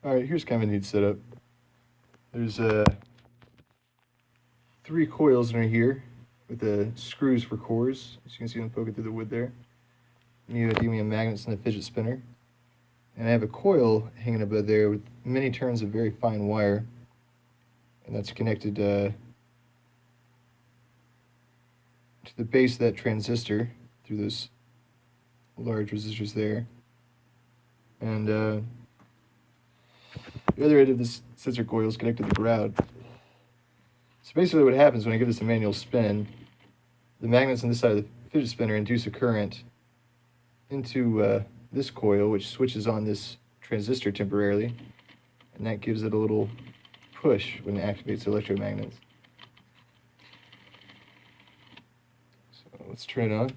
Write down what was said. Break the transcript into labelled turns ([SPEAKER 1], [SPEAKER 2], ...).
[SPEAKER 1] Alright, here's kind of a neat setup. There's 3 coils under here with the screws for cores, as you can see them poking through the wood there. Neodymium magnets and a fidget spinner. And I have a coil hanging above there with many turns of very fine wire, and that's connected to the base of that transistor through those large resistors there. And the other end of this sensor coil is connected to the ground. So basically what happens when I give this a manual spin, the magnets on this side of the fidget spinner induce a current into this coil, which switches on this transistor temporarily, and that gives it a little push when it activates the electromagnets. So let's turn it on.